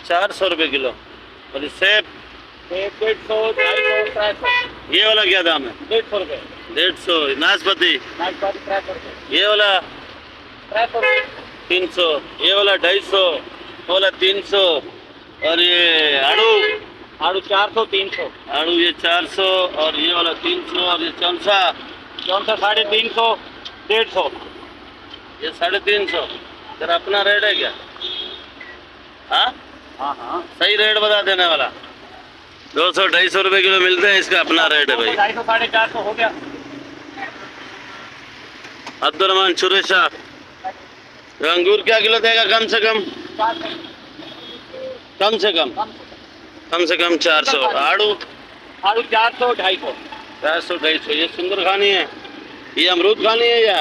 ₹400 kilo. और ये सेब 150, 250, 300। ये वाला क्या दाम है? 150 रुपये। 150। नाशपाती नाशपाती 300 रुपये। ये वाला 300 रुपये। 300। ये वाला 250। वो वाला 300। और ये आड़ू आड़ू 400, 300। आड़ू ये 400 और ये वाला 300। और ये चौंसा 350, 150, 150। ये 350। तेरा अपना रेट है क्या? हाँ हाँ। सही रेट बता देने वाला। 200-250 रुपए किलो मिलते हैं, इसका अपना रेट है भाई। 250, 450 हो गया। अब्दुलरहमान चुरेशा, अंगूर क्या किलो देगा? कम से कम कम से कम कम से कम 400। आड़ू आड़ू 400, 250। 400, 250। ये सुंदर खानी है, ये अमरूद खानी है या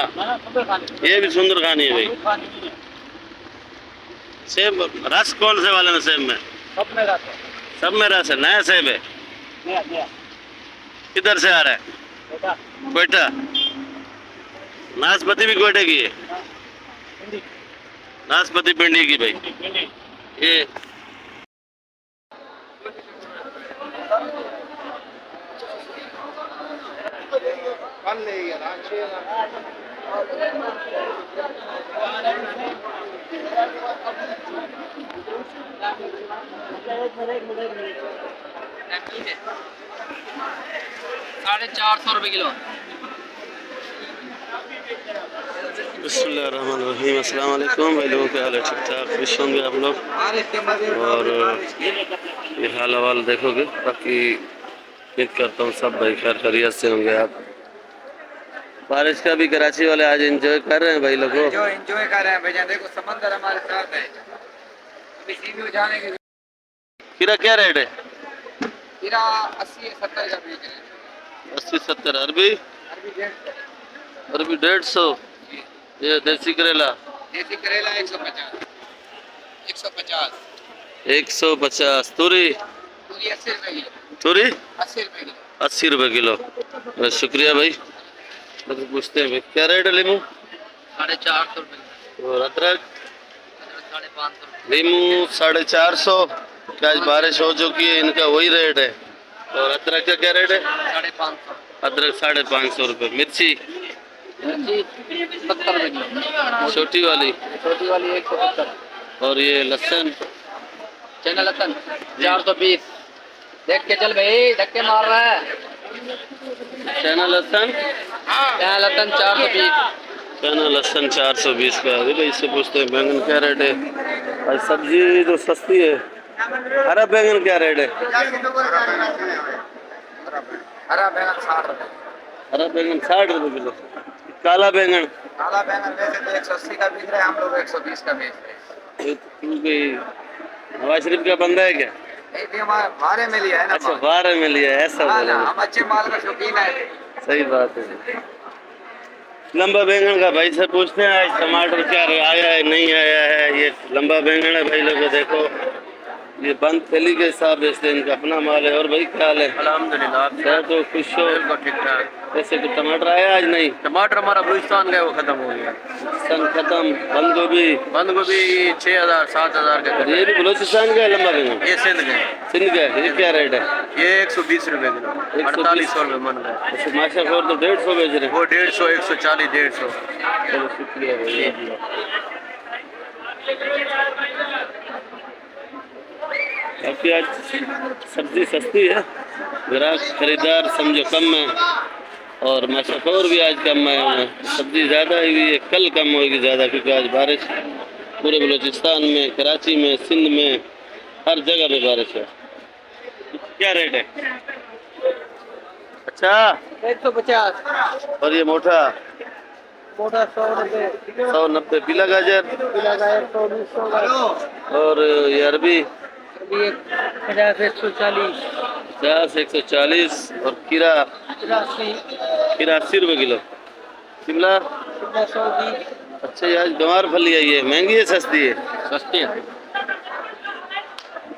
ये भी सुंदर खानी है भाई। सेब रस कौन से वाले में? सेब में सब में रस है। नया सेब है। किधर से आ रहा है? कोयटा। नाशपाती भी कोयटे की है। नाशपाती पिंडी की भाई। ये ₹450 किलो। बिस्मिल्लाहिर्रहमानिर्रहीम। अस्सलाम वालेकुम भाई लोगों, क्या हाल है? ठीक ठाक खुश होंगे आप लोग। और ये हाल हवाल देखोगे, बाकी उम्मीद करता हूँ सब भाई खैर खैरियत से होंगे आप। बारिश का भी कराची वाले आज एंजॉय कर रहे हैं भाई लोगों। एंजॉय कर रहे हैं भैया, देखो समंदर हमारे साथ है। अभी सीधी जाने के खीरा क्या रेट है? खीरा 80-70 का बीज है। 80-70। अरबी अरबी 150। ये देसी करेला 150। 150। तूरी 80 रुपए किलो। तूरी 80 रुपए किलो। 80 रुपए किलो। बस शुक्रिया भाई। तो पूछते हैं भाई क्या रेट है? लीमू 450 रुपए। और अदरक 550। लीमू 450। आज बारिश हो चुकी है, इनका वही रेट है। और अदरक का क्या रेट है? 550। अदरक 550 रुपये। मिर्ची 70 रुपए किलो। छोटी वाली 170। और ये लहसुन चना लहसुन 420। देख के चल भाई, धक्के मार रहा है। चना लहसुन 420। चना लहसुन 420 का। अभी भाई इससे पूछते हैं बैंगन क्या रेट है? आज सब्जी तो सस्ती है। हरा बैंगन क्या रेट है? हरा बैंगन 60 रुपए। हरा बैंगन 60 रुपये किलो। काला बैंगन काला बैंगन वैसे तो 180 का बिक रहा है, हम लोग 120 का बेच रहे हैं। क्योंकि नवाज शरीफ का बंदा है क्या? नहीं भी हमारे में लिया है ना। अच्छा बारह में लिया है, ऐसा बोला। हम अच्छे माल का शौकीन है। सही बात है। लंबा बैंगन का भाई से पूछते हैं आज टमाटर क्या आया है नहीं आया है। ये लंबा बैंगन है भाई लोग, देखो ये बंद थैली के हिसाब बेचते हैं, इनका अपना माल है। और भाई क्या हाल है? अल्हम्दुलिल्लाह। सर तो खुश हो? ठीक ठाक। जैसे कि टमाटर आया आज नहीं? टमाटर हमारा बलूचिस्तान गया, वो खत्म हो गया। सन खत्म। बंद गोभी 6000-7000 का। ये भी बलोचिस्तान का है लंबा बैंगन? ये सिंध का। सिंध का है। ये क्या रेट है? ये 120 रुपए किलो। 4800 रुपए मन का। अच्छा माशा खोर तो 150 बेच रहे हैं। वो 150, 140, 150। चलो शुक्रिया भाई। काफ़ी आज सब्जी सस्ती है, ग्राहक खरीदार समझो कम है और मशहूर भी आज कम है। सब्जी ज़्यादा हुई है, कल कम होगी ज़्यादा, क्योंकि आज बारिश पूरे बलूचिस्तान में, कराची में, सिंध में, हर जगह पे बारिश है। क्या रेट है? अच्छा 150। और ये मोटा 100 रुपए। 190। पीला गाजर 100 और ये अरबी 50, 140। 50, 140। और खीरा 80 रुपये किलो। शिमला 120। अच्छा ये आज गंवार फली आई है, महंगी है सस्ती है? सस्ती है।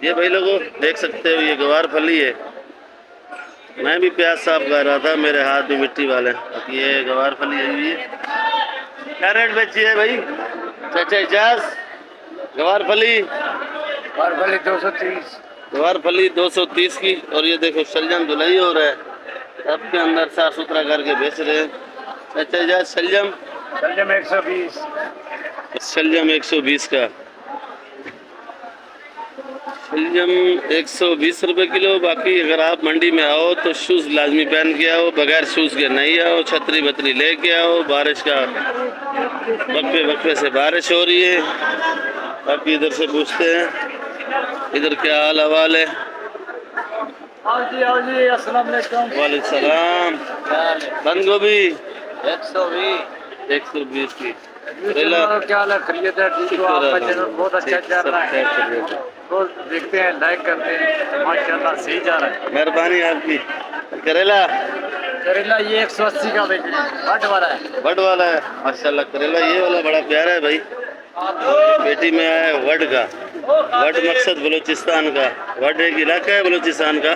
ये भाई लोगों देख सकते हो, ये गंवार फली है। मैं भी प्याज साफ कर रहा था, मेरे हाथ भी मिट्टी वाले। ये गंवार फली आई हुई है। क्या रेट बेची है भाई? चाचा 50, गवार फली 230। गवार फली 230 की। और ये देखो शलजम धुलाई हो रहा है, सबके अंदर साफ सुथरा करके बेच रहे हैं। चाचा 50 शलजम, शलजम 120। शलजम 120 का। शलजम 120 रुपए किलो। बाकी अगर आप मंडी में आओ तो शूज़ लाजमी पहन के आओ, बगैर शूज़ के नहीं आओ। छतरी बतरी लेके आओ, बारिश का वक्फे वक्फे से बारिश हो रही है। बाकी इधर से पूछते हैं इधर क्या हाल हवाल है। आओ जी अस्सलाम वालेकुम। वालेकुम सलाम। बंद गोभी 120। 120 की। करेला क्या हाल है? खरीद है? ठीक हो? आपका चैनल बहुत अच्छा चल रहा है, है। तो देखते हैं, लाइक करते हैं, माशाल्लाह सही जा रहा है। मेहरबानी आपकी। करेला करेला ये 180 का बेच रहे हैं, बट वाला है। वड वाला है माशाल्लाह। करेला ये वाला बड़ा प्यारा है भाई। पेटी में आया है वड का। वड मकसद बलूचिस्तान का। वड एक इलाका है बलूचिस्तान का,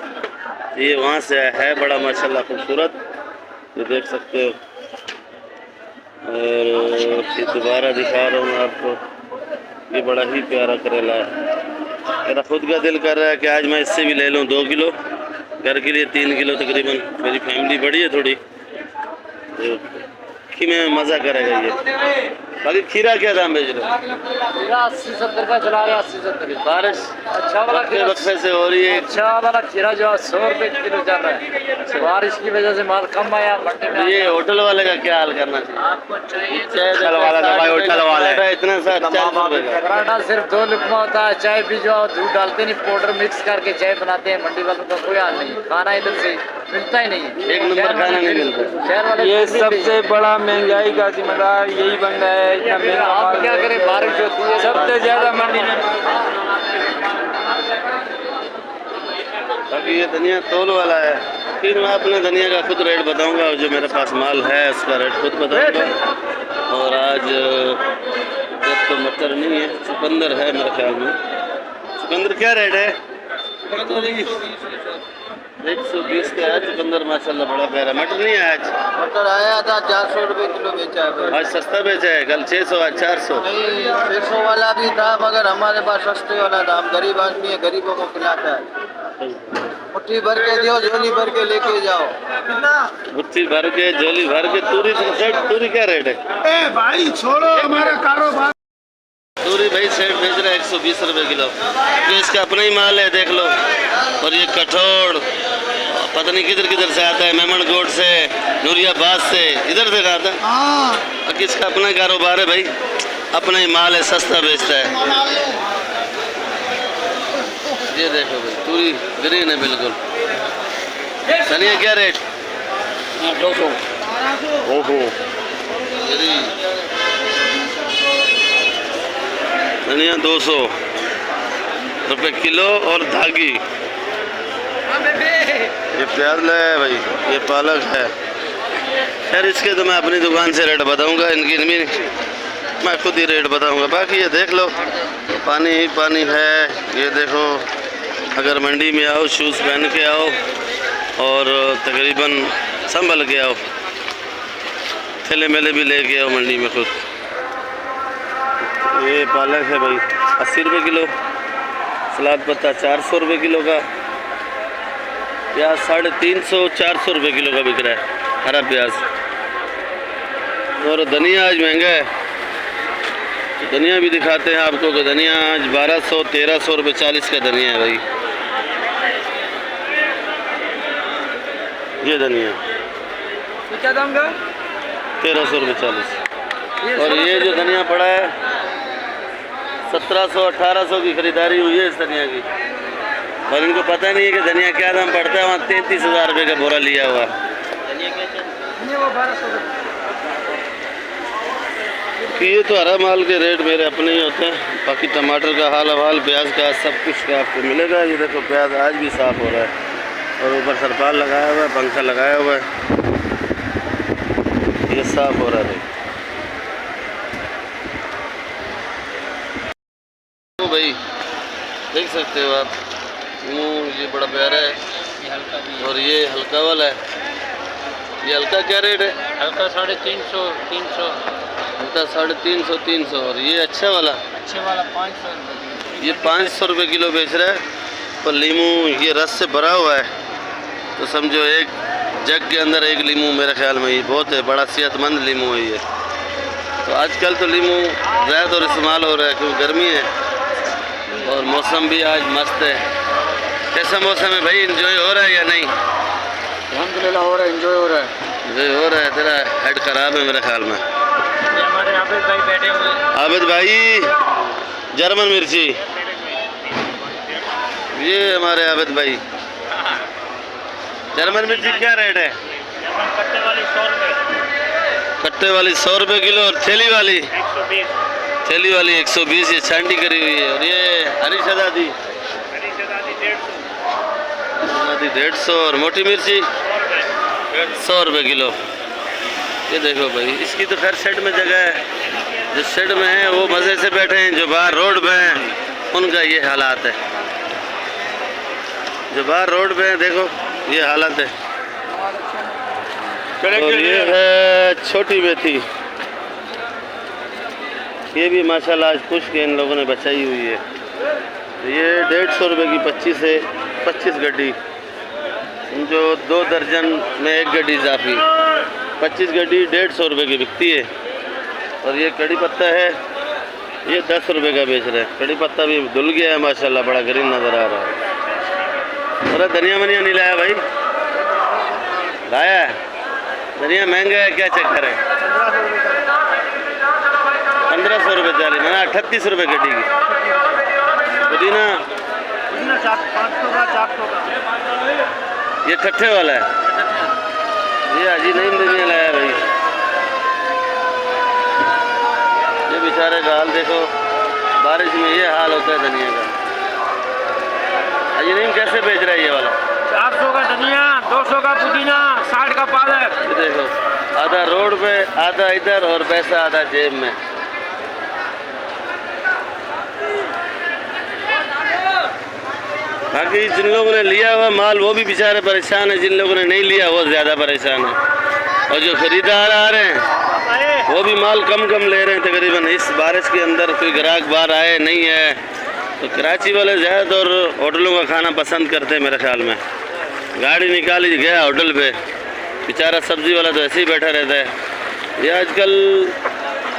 ये वहाँ से आया है। बड़ा माशाल्लाह खूबसूरत, ये देख सकते हो। और फिर दोबारा दिखा रहा हूँ आपको, ये बड़ा ही प्यारा करेला है। मेरा खुद का दिल कर रहा है कि आज मैं इससे भी ले लूँ 2 किलो घर के लिए, 3 किलो तकरीबन। मेरी फैमिली बड़ी है थोड़ी, तो में मज़ा करेगा ये। बाकी खीरा क्या दाम बेच रहे हो? खीरा 80-70 का चला रहे हैं, 80-70। बारिश अच्छा वाला खीरा वक्फे से हो रही है। अच्छा वाला खीरा जो 100 रुपए किलो चल रहा है। बारिश की वजह से माल कम आया मंडी में। ये होटल वाले का क्या हाल करना चाहिए? आपको चाहिए होटल वाला तो भाई होटल वाला है, इतना सा 40 रुपए का पराठा सिर्फ 2 लुकमा होता है। चाय भी जो दूध डालते नहीं, पाउडर मिक्स करके चाय बनाते हैं। मंडी वालों का कोई हाल नहीं, खाना इधर से मिलता ही नहीं है। एक नंबर खाना नहीं मिलता। शहर वाले ये सबसे बड़ा महंगाई का जिम्मेदार यही बन रहा है। इतना महंगा आप माल क्या करें, बारिश होती है सबसे ज्यादा मंडी में। बाकी ये धनिया तोल वाला है। फिर मैं अपने धनिया का खुद रेट बताऊंगा, और जो मेरे पास माल है उसका रेट खुद बताऊंगा। और आज जब तो मटर नहीं है, चुकंदर है मेरे ख्याल में। चुकंदर क्या रेट है? 120 का है चुकंदर माशाल्लाह, बड़ा प्यारा। मटर नहीं है आज? मटर आया था 400 रुपए किलो बेचा है। आज सस्ता बेचा है, कल 600 आज 400। नहीं 600 वाला भी था, मगर हमारे पास सस्ते वाला था। हम गरीब आदमी है, गरीबों को खिलाता है। मुट्ठी भर के दो, झोली भर के लेके जाओ। मुट्ठी भर के, झोली भर के। तूरी तूरी क्या रेट है? ए भाई छोड़ो हमारा कारोबार। तूरी भाई सेठ बेच रहा है 120 रुपए किलो। तो इसका अपना ही माल है, देख लो। और ये कठोड़ पता नहीं किधर किधर से आता है, मेमनगोट से, नूरियाबाद से, इधर से आता है। हाँ और इसका अपना कारोबार है भाई, अपना ही माल है, सस्ता बेचता है। ये देखो भाई, तूरी ग्रीन है बिल्कुल। धनिया क्या रेट? 200। ओहो, धनिया 200 रुपए किलो। और धागी ये प्याज है भाई, ये पालक है। खैर इसके तो मैं अपनी दुकान से रेट बताऊंगा, इनकी मैं खुद ही रेट बताऊंगा। बाकी ये देख लो, पानी ही पानी है। ये देखो, अगर मंडी में आओ शूज़ पहन के आओ और तकरीबन संभल के आओ, थैले मेले भी लेके आओ मंडी में खुद। ये पालक है भाई 80 रुपए किलो। सलाद पत्ता 400 रुपए किलो का। प्याज 350-400 रुपए किलो का बिक रहा है, हरा प्याज। और धनिया आज महंगा है, तो धनिया भी दिखाते हैं आपको कि धनिया आज 1200-1300 रुपये 40 का धनिया है भाई। ये धनिया क्या दाम का? 1300 रुपये 40। और ये जो धनिया पड़ा है 1700-1800 की खरीदारी हुई है इस धनिया की। और इनको पता नहीं है कि धनिया क्या दाम पड़ता है। वहाँ 33,000 रुपये का बोरा लिया हुआ। ये तो हरा माल के रेट मेरे अपने ही होते हैं। बाकी टमाटर का हाल हवाल, प्याज का, सब कुछ का आपको मिलेगा। ये देखो प्याज आज भी साफ़ हो रहा है, और ऊपर सरपाल लगाया हुआ है, पंखा लगाया हुआ है, ये साफ़ हो रहा है। तो भाई देख सकते हो आप, ये बड़ा प्यारा है। और ये हल्का वाला है। ये हल्का क्या रेट है? हल्का 350, 300। होता 350 300। और ये अच्छा वाला, अच्छे वाला 500 रुपये। ये 500 रुपये किलो बेच रहा है। पर लीमू ये रस से भरा हुआ है, तो समझो एक जग के अंदर एक लीमू मेरे ख्याल में ये बहुत है, बड़ा सेहतमंद लीमू है ये। तो आजकल तो लीमू ज़्यादा और इस्तेमाल हो रहा है क्योंकि गर्मी है और मौसम भी आज मस्त है। कैसा मौसम है भाई, एंजॉय हो रहा है या नहीं? अल्हम्दुलिल्लाह हो रहा है, एंजॉय हो रहा है। एंजॉय हो रहा है। तेरा हेड ख़राब है मेरे ख्याल में। ये हमारे आबिद भाई बैठे हुए हैं। आबिद भाई, जर्मन मिर्ची, ये हमारे आबिद भाई। जर्मन मिर्ची क्या रेट है? कट्टे वाली 100 रुपये, कट्टे वाली 100 रुपये किलो और थैली वाली 120, थैली वाली 120। ये छांटी करी हुई है। और ये हरी शदादी हरी शदादी 150, 150 और मोटी मिर्ची 100 रुपये किलो। ये देखो भाई, इसकी तो खैर शेड में जगह है, जो शेड में है वो मज़े से बैठे हैं, जो बाहर रोड पे हैं उनका ये हालात है। जो बाहर रोड पे हैं देखो ये हालत है। और ये है छोटी मेथी, ये भी माशाल्लाह आज पुश के इन लोगों ने बचाई हुई है। तो ये 150 रुपये की 25 से 25 गड्डी, जो 2 दर्जन में 1 गड्डी इजाफी, 25 गड्डी 150 रुपये की बिकती है। और ये कड़ी पत्ता है, ये 10 रुपये का बेच रहे हैं। कड़ी पत्ता भी धुल गया है माशाल्लाह, बड़ा ग्रीन नज़र आ रहा है। अरे धनिया वनिया नहीं लाया भाई? लाया है धनिया, महंगा है क्या चक्कर है? 1500 रुपये चाली, मैंने 38 रुपये गड्डी की। पुदीना 500 का 400 का। ये ठट्ठे वाला है, ये अजी नहीं धनिया लाया भाई। ये बेचारे का हाल देखो, बारिश में ये हाल होता है धनिया का। अजी नहीं कैसे बेच रहा है ये वाला? 400 का धनिया, 200 का पुदीना, 60 का पालक। ये देखो, आधा रोड पे, आधा इधर और पैसा आधा जेब में। बाकी जिन लोगों ने लिया हुआ माल वो भी बेचारे परेशान है, जिन लोगों ने नहीं लिया वो ज़्यादा परेशान है। और जो खरीदार आ रहे हैं वो भी माल कम कम ले रहे हैं तकरीबन। इस बारिश के अंदर कोई ग्राहक बाहर आए नहीं है, तो कराची वाले ज़्यादातर होटलों का खाना पसंद करते हैं मेरे ख्याल में। गाड़ी निकाली गया होटल पे, बेचारा सब्ज़ी वाला तो ऐसे ही बैठा रहता है। ये आजकल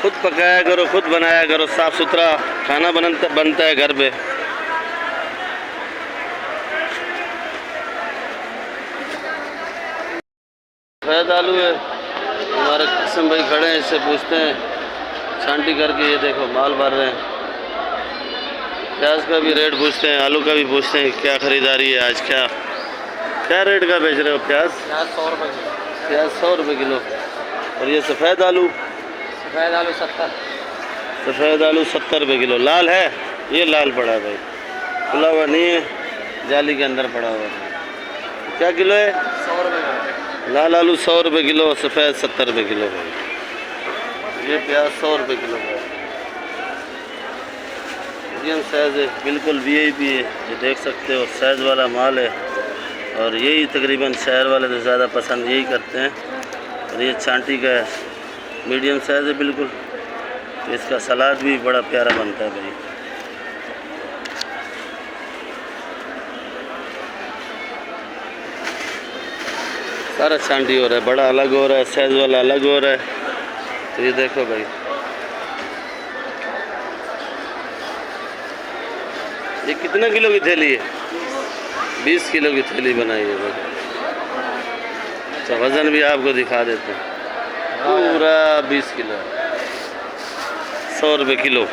खुद पकाया करो, खुद बनाया करो, साफ़ सुथरा खाना बनता है घर पे। सफ़ेद आलू है, हमारे किस्म भाई खड़े हैं, इससे पूछते हैं छांटी करके। ये देखो माल भर रहे हैं। प्याज का भी रेट पूछते हैं, आलू का भी पूछते हैं, क्या ख़रीदारी है आज, क्या रेट का बेच रहे हो प्याज? 100 रुपये किलो। प्याज 100 रुपये किलो। और ये सफ़ेद आलू? सफ़ेद आलू 70। सफ़ेद आलू 70 रुपये किलो। लाल है? ये लाल पड़ा है भाई, खुला हुआ नहीं है, जाली के अंदर पड़ा हुआ है। क्या किलो है? 100 रुपये किलो। लाल आलू 100 रुपये किलो, सफ़ेद 70 रुपये किलो भाई। ये प्याज 100 रुपये किलो है। मीडियम साइज़ है, बिल्कुल VIP है, ये देख सकते हो साइज़ वाला माल है। और यही तकरीबन शहर वाले तो ज़्यादा पसंद यही करते हैं। और ये छांटी का है, मीडियम साइज़ है बिल्कुल। इसका सलाद भी बड़ा प्यारा बनता है भाई। सारा छांटी हो रहा है, बड़ा अलग हो रहा है, साइज़ वाला अलग हो रहा है। तो ये देखो भाई, ये कितना किलो की थैली है? 20 किलो की थैली बनाई है भाई। अच्छा, वज़न भी आपको दिखा देते हैं, पूरा 20 किलो, 100 रुपये किलो।